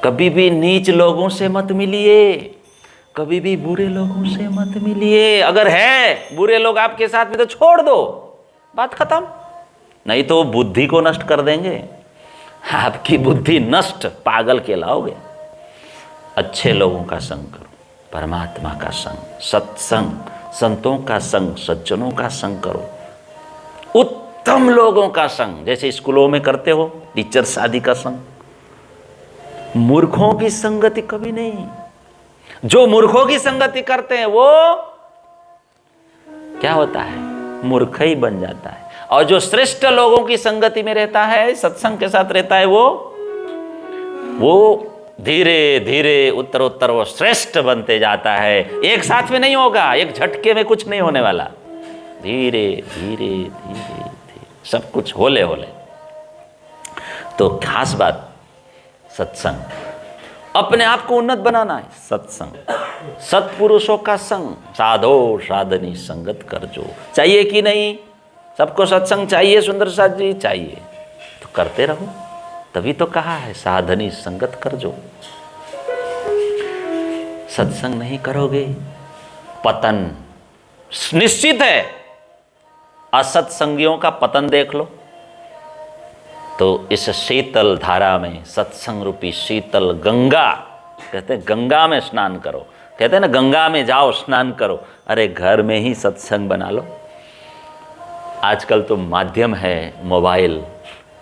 कभी भी नीच लोगों से मत मिलिए, कभी भी बुरे लोगों से मत मिलिए। अगर है बुरे लोग आपके साथ में तो छोड़ दो, बात खत्म। नहीं तो बुद्धि को नष्ट कर देंगे, आपकी बुद्धि नष्ट, पागल कहलाओगे। अच्छे लोगों का संग करो, परमात्मा का संग, सत्संग, संतों का संग, सज्जनों का संग करो, उत्तम लोगों का संग, जैसे स्कूलों में करते हो टीचर्स आदि का संग। मूर्खों की संगति कभी नहीं। जो मूर्खों की संगति करते हैं वो क्या होता है, मूर्ख ही बन जाता है। और जो श्रेष्ठ लोगों की संगति में रहता है, सत्संग के साथ रहता है, वो धीरे धीरे उत्तरोत्तर वो श्रेष्ठ बनते जाता है। एक साथ में नहीं होगा, एक झटके में कुछ नहीं होने वाला, धीरे धीरे धीरे धीरे सब कुछ होले होले। तो खास बात सत्संग, अपने आप को उन्नत बनाना है, सत्संग, सत्पुरुषों का संग, साधो साधनी संगत कर जो। चाहिए कि नहीं? सबको सत्संग चाहिए सुंदर साथ जी, चाहिए तो करते रहो, तभी तो कहा है साधनी संगत कर जो। सत्संग नहीं करोगे पतन निश्चित है। असत्संगियों का पतन देख लो। तो इस शीतल धारा में, सत्संग रूपी शीतल गंगा, कहते हैं गंगा में स्नान करो, कहते हैं ना गंगा में जाओ स्नान करो। अरे घर में ही सत्संग बना लो। आजकल तो माध्यम है मोबाइल,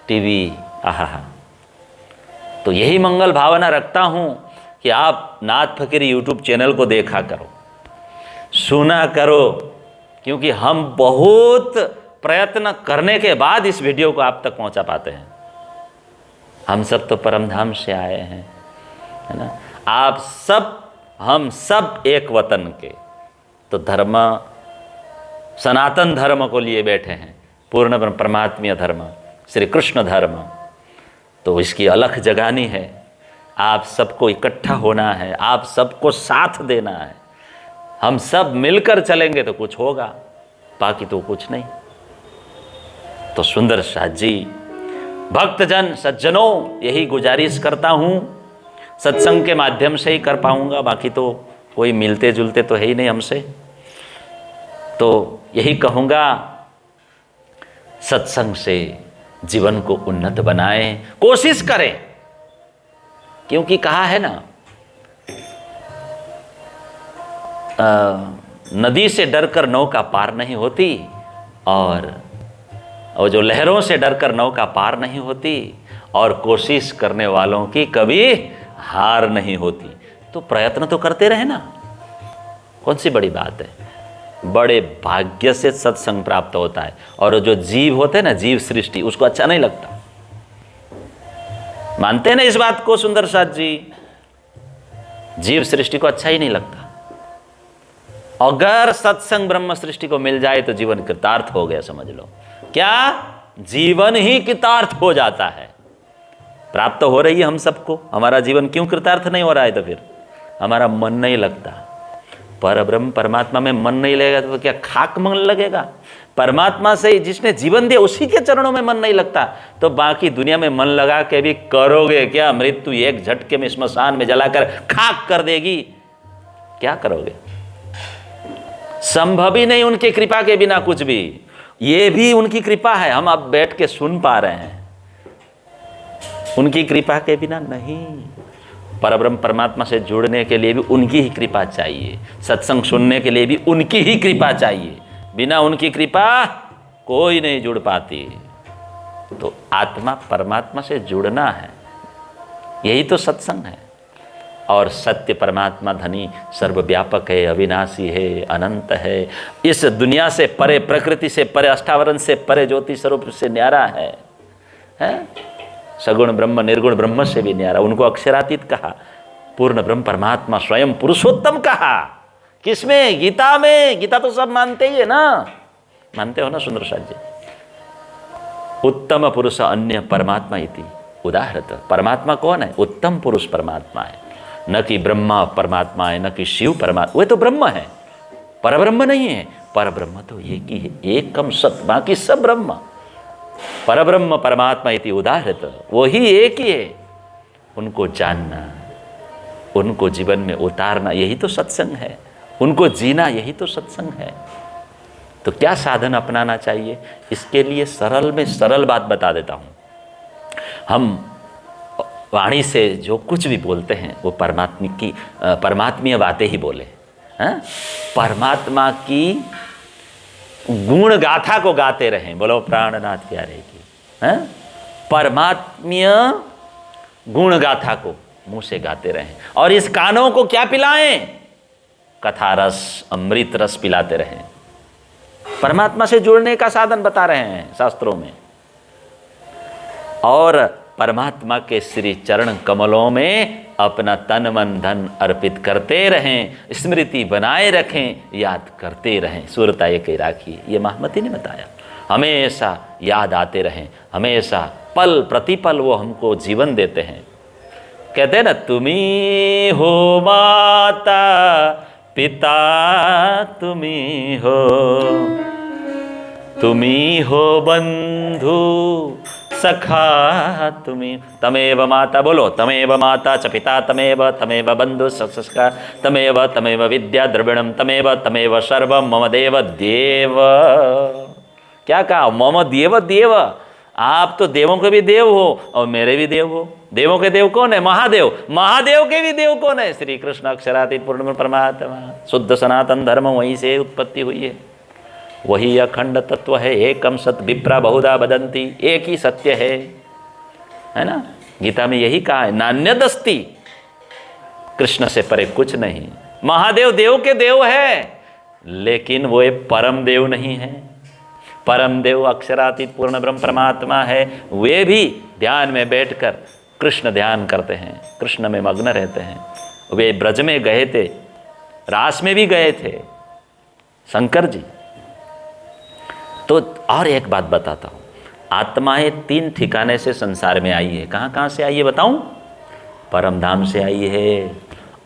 टीवी, आहा। तो यही मंगल भावना रखता हूँ कि आप नाथ फकीर यूट्यूब चैनल को देखा करो, सुना करो, क्योंकि हम बहुत प्रयत्न करने के बाद इस वीडियो को आप तक पहुंचा पाते हैं। हम सब तो परमधाम से आए हैं, है ना। आप सब, हम सब एक वतन के, तो धर्म, सनातन धर्म को लिए बैठे हैं, पूर्ण परमात्मीय धर्म, श्री कृष्ण धर्म। तो इसकी अलख जगानी है, आप सबको इकट्ठा होना है, आप सबको साथ देना है। हम सब मिलकर चलेंगे तो कुछ होगा, बाकी तो कुछ नहीं। तो सुंदर साथ जी, भक्तजन, सज्जनों, यही गुजारिश करता हूँ। सत्संग के माध्यम से ही कर पाऊंगा, बाकी तो कोई मिलते जुलते तो है ही नहीं हमसे। तो यही कहूँगा, सत्संग से जीवन को उन्नत बनाएं, कोशिश करें, क्योंकि कहा है ना, नदी से डरकर नौका पार नहीं होती, और जो लहरों से डरकर नौका पार नहीं होती, और कोशिश करने वालों की कभी हार नहीं होती। तो प्रयत्न तो करते रहे ना, कौन सी बड़ी बात है। बड़े भाग्य से सत्संग प्राप्त होता है। और जो जीव होते हैं ना, जीव सृष्टि, उसको अच्छा नहीं लगता। मानते हैं ना इस बात को सुंदर साथ जी? जीव सृष्टि को अच्छा ही नहीं लगता। अगर सत्संग ब्रह्म सृष्टि को मिल जाए तो जीवन कृतार्थ हो गया, समझ लो। क्या? जीवन ही कृतार्थ हो जाता है। प्राप्त हो रही है हम सबको, हमारा जीवन क्यों कृतार्थ नहीं हो रहा है? तो फिर हमारा मन नहीं लगता। पर ब्रह्म परमात्मा में मन नहीं लगेगा तो क्या खाक मन लगेगा? परमात्मा से जिसने जीवन दिया उसी के चरणों में मन नहीं लगता, तो बाकी दुनिया में मन लगा के भी करोगे क्या? मृत्यु एक झटके में स्मशान में जलाकर खाक कर देगी, क्या करोगे? संभव ही नहीं उनकी कृपा के बिना कुछ भी। ये भी उनकी कृपा है, हम अब बैठ के सुन पा रहे हैं, उनकी कृपा के बिना नहीं। परब्रह्म परमात्मा से जुड़ने के लिए भी उनकी ही कृपा चाहिए, सत्संग सुनने के लिए भी उनकी ही कृपा चाहिए। बिना उनकी कृपा कोई नहीं जुड़ पाती। तो आत्मा परमात्मा से जुड़ना है, यही तो सत्संग है। और सत्य परमात्मा धनी सर्वव्यापक है, अविनाशी है, अनंत है, इस दुनिया से परे, प्रकृति से परे, अष्टावरण से परे, ज्योति स्वरूप से न्यारा है? सगुण ब्रह्म निर्गुण ब्रह्म से भी न्यारा। उनको अक्षरातीत कहा, पूर्ण ब्रह्म परमात्मा स्वयं पुरुषोत्तम कहा। किसमें? गीता में। गीता तो सब मानते ही है ना, मानते हो ना सुंदर साथ जी? उत्तम पुरुष अन्य परमात्मा इति उदाहरत। परमात्मा कौन है? उत्तम पुरुष परमात्मा है, न कि ब्रह्मा परमात्मा है, न कि शिव परमात्मा। वे तो ब्रह्म है, परब्रह्म नहीं है। परब्रह्म तो एक ही है, एकम सत, बाकी सब ब्रह्म। परब्रह्म परमात्मा इति उदाहरत, वो ही एक ही है। उनको जानना, उनको जीवन में उतारना, यही तो सत्संग है। उनको जीना, यही तो सत्संग है। तो क्या साधन अपनाना चाहिए? इसके लिए सरल में सरल बात बता देता हूँ। हम वाणी से जो कुछ भी बोलते हैं वो परमात्मीय बातें ही बोले। हाँ? परमात्मा की गुण गाथा को गाते रहें। बोलो प्राणनाथ प्यारे की। हाँ? परमात्मीय गुण गाथा को मुंह से गाते रहें और इस कानों को क्या पिलाएं? कथा रस, अमृत रस पिलाते रहें। परमात्मा से जुड़ने का साधन बता रहे हैं शास्त्रों में। और परमात्मा के श्री चरण कमलों में अपना तन मन धन अर्पित करते रहें, स्मृति बनाए रखें, याद करते रहें। सूरता ये कही राखी, ये महामती ने बताया। हमेशा याद आते रहें, हमेशा पल प्रतिपल वो हमको जीवन देते हैं। कहते हैं ना, तुम्ही हो माता पिता, तुम्ही हो बंधु सखा, तुम्ही तमेव माता। बोलो, तमेव माता च पिता, तमेव बंधु सखा, तमेव विद्या द्रविणम, तमेव सर्वम मम देव देव। क्या कहा? मम देव देव। आप तो देवों के भी देव हो और मेरे भी देव हो। देवों के देव कौन है? महादेव। महादेव के भी देव कौन है? श्री कृष्ण अक्षरातीत पूर्ण परमात्मा। शुद्ध सनातन धर्म वहीं से उत्पत्ति हुई है। वही अखंड तत्व है। एकम सत विप्रा बहुधा बदंती, एक ही सत्य है ना? गीता में यही कहा है, नान्यदस्ति, कृष्ण से परे कुछ नहीं। महादेव देव के देव है, लेकिन वो एक परम देव नहीं है। परम देव अक्षरातीत पूर्ण ब्रह्म परमात्मा है। वे भी ध्यान में बैठकर कृष्ण ध्यान करते हैं, कृष्ण में मग्न रहते हैं। वे ब्रज में गए थे, रास में भी गए थे शंकर जी। तो और एक बात बताता हूँ, आत्माएं 3 ठिकाने से संसार में आई है। कहाँ कहाँ से आई है बताऊँ? परम धाम से आई है,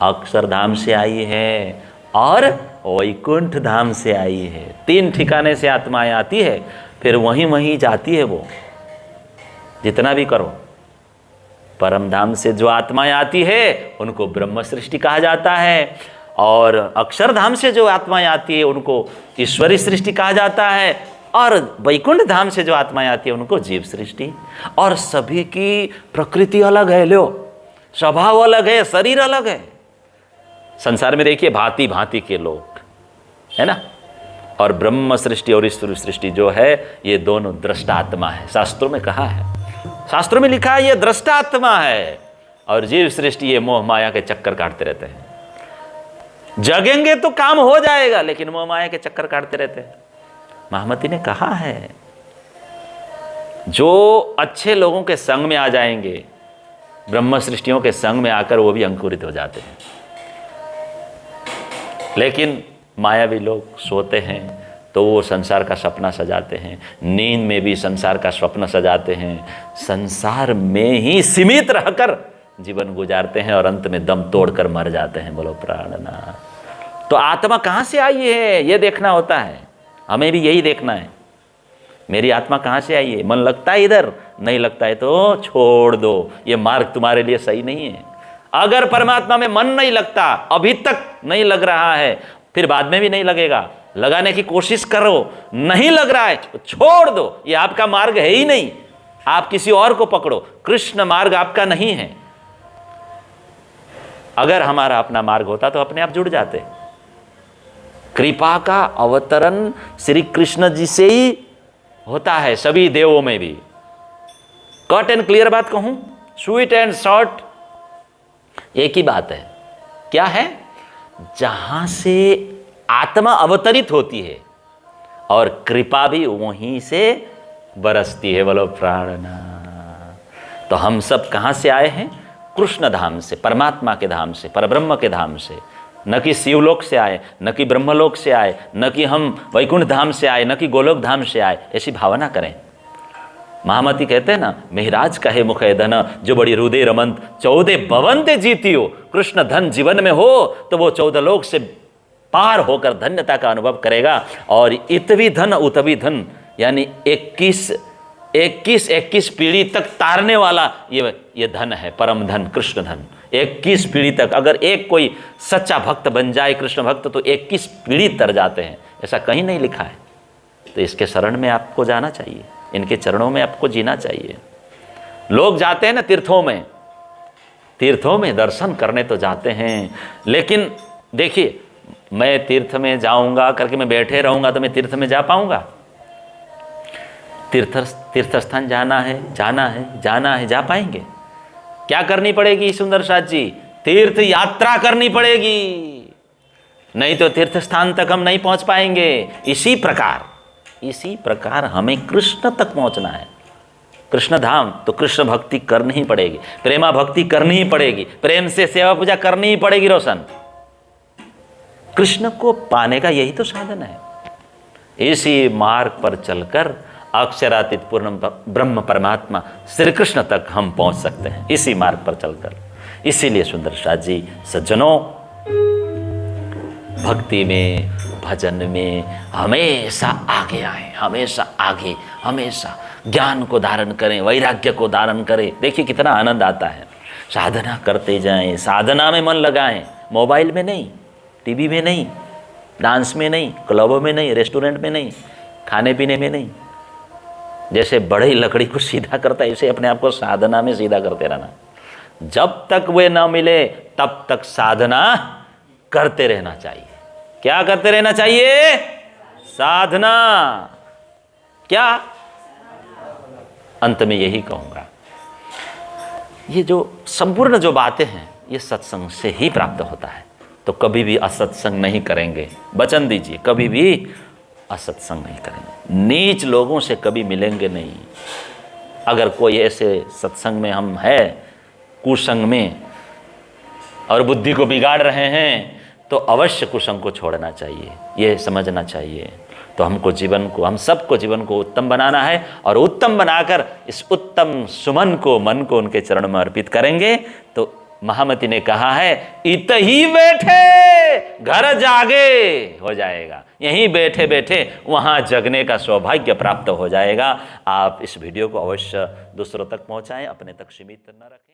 अक्षरधाम से आई है और वैकुंठ धाम से आई है। 3 ठिकाने से आत्माएं आती है, फिर वहीं जाती है। वो जितना भी करो, परम धाम से जो आत्माएं आती है उनको ब्रह्म सृष्टि कहा जाता है, और अक्षरधाम से जो आत्माएं आती है उनको ईश्वरी सृष्टि कहा जाता है, और वैकुंठ धाम से जो आत्माएं आती है उनको जीव सृष्टि। और सभी की प्रकृति अलग है, लो, स्वभाव अलग है, शरीर अलग है। संसार में देखिए भांति भांति के लोग है ना। और ब्रह्म सृष्टि और ईश्वर सृष्टि जो है, ये दोनों दृष्टात्मा है। शास्त्रों में कहा है, शास्त्रों में लिखा है, ये दृष्टात्मा है। और जीव सृष्टि ये मोह माया के चक्कर काटते रहते हैं। जगेंगे तो काम हो जाएगा, लेकिन मोह माया के चक्कर काटते रहते हैं। महामती ने कहा है, जो अच्छे लोगों के संग में आ जाएंगे, ब्रह्म सृष्टियों के संग में आकर वो भी अंकुरित हो जाते हैं। लेकिन मायावी लोग सोते हैं तो वो संसार का सपना सजाते हैं, नींद में भी संसार का स्वप्न सजाते हैं, संसार में ही सीमित रहकर जीवन गुजारते हैं और अंत में दम तोड़कर मर जाते हैं। बोलो प्राणनाथ। तो आत्मा कहाँ से आई है ये देखना होता है, हमें भी यही देखना है। मेरी आत्मा कहाँ से आई है? मन लगता है इधर, नहीं लगता है तो छोड़ दो, ये मार्ग तुम्हारे लिए सही नहीं है। अगर परमात्मा में मन नहीं लगता, अभी तक नहीं लग रहा है, फिर बाद में भी नहीं लगेगा, लगाने की कोशिश करो, नहीं लग रहा है तो छोड़ दो, ये आपका मार्ग है ही नहीं, आप किसी और को पकड़ो। कृष्ण मार्ग आपका नहीं है। अगर हमारा अपना मार्ग होता तो अपने आप जुड़ जाते। कृपा का अवतरण श्री कृष्ण जी से ही होता है, सभी देवों में भी। कट एंड क्लियर बात कहूं, स्वीट एंड शॉर्ट, एक ही बात है। क्या है? जहां से आत्मा अवतरित होती है और कृपा भी वहीं से बरसती है। बोलो प्राणनाथ। तो हम सब कहां से आए हैं? कृष्ण धाम से, परमात्मा के धाम से, परब्रह्म के धाम से। न कि शिवलोक से आए, न कि ब्रह्मलोक से आए, न कि हम वैकुंठ धाम से आए, न कि गोलोक धाम से आए, ऐसी भावना करें। महामती कहते हैं ना, मेहराज कहे मुखे धन जो बड़ी हृदय रमंत 14 भवन ते जीतियो। कृष्ण धन जीवन में हो तो वो 14 लोक से पार होकर धन्यता का अनुभव करेगा। और इतवी धन उतवी धन, यानी 21 21 पीढ़ी तक तारने वाला ये धन है, परम धन, कृष्ण धन। 21 पीढ़ी तक अगर एक कोई सच्चा भक्त बन जाए, कृष्ण भक्त, तो 21 पीढ़ी तर जाते हैं, ऐसा कहीं नहीं लिखा है। तो इसके शरण में आपको जाना चाहिए, इनके चरणों में आपको जीना चाहिए। लोग जाते हैं ना तीर्थों में दर्शन करने तो जाते हैं, लेकिन देखिए, मैं तीर्थ में जाऊंगा करके मैं बैठे रहूंगा तो मैं तीर्थ में जा पाऊंगा? तीर्थ स्थान जाना है, जा पाएंगे? क्या करनी पड़ेगी सुंदर साथ जी? तीर्थ यात्रा करनी पड़ेगी, नहीं तो तीर्थ स्थान तक हम नहीं पहुंच पाएंगे। इसी प्रकार हमें कृष्ण तक पहुंचना है, कृष्ण धाम। तो कृष्ण भक्ति करनी ही पड़ेगी, प्रेमा भक्ति करनी ही पड़ेगी, प्रेम से सेवा पूजा करनी ही पड़ेगी। रोशन, कृष्ण को पाने का यही तो साधन है। इसी मार्ग पर चलकर अक्षरातीत पूर्ण ब्रह्म परमात्मा श्री कृष्ण तक हम पहुंच सकते हैं, इसी मार्ग पर चलकर। इसीलिए सुंदर साथ जी, सज्जनों, भक्ति में, भजन में हमेशा आगे आए, हमेशा ज्ञान को धारण करें, वैराग्य को धारण करें। देखिए कितना आनंद आता है। साधना करते जाएं, साधना में मन लगाएं, मोबाइल में नहीं, टीवी में नहीं, डांस में नहीं, क्लबों में नहीं, रेस्टोरेंट में नहीं, खाने पीने में नहीं। जैसे बढ़ई लकड़ी को सीधा करता है, इसे अपने आप को साधना में सीधा करते रहना। जब तक वे ना मिले तब तक साधना करते रहना चाहिए। क्या करते रहना चाहिए? साधना। क्या? अंत में यही कहूंगा, ये जो संपूर्ण जो बातें हैं ये सत्संग से ही प्राप्त होता है। तो कभी भी असत्संग नहीं करेंगे, वचन दीजिए, कभी भी असत्संग नहीं करेंगे, नीच लोगों से कभी मिलेंगे नहीं। अगर कोई ऐसे सत्संग में हम है, कुसंग में, और बुद्धि को बिगाड़ रहे हैं, तो अवश्य कुसंग को छोड़ना चाहिए, ये समझना चाहिए। तो हम सबको जीवन को उत्तम बनाना है, और उत्तम बनाकर इस उत्तम सुमन को, मन को उनके चरण में अर्पित करेंगे। तो महामती ने कहा है, इत ही बैठे घर जागे हो जाएगा, यहीं बैठे बैठे वहां जगने का सौभाग्य प्राप्त हो जाएगा। आप इस वीडियो को अवश्य दूसरों तक पहुंचाएं, अपने तक सीमित न रखें।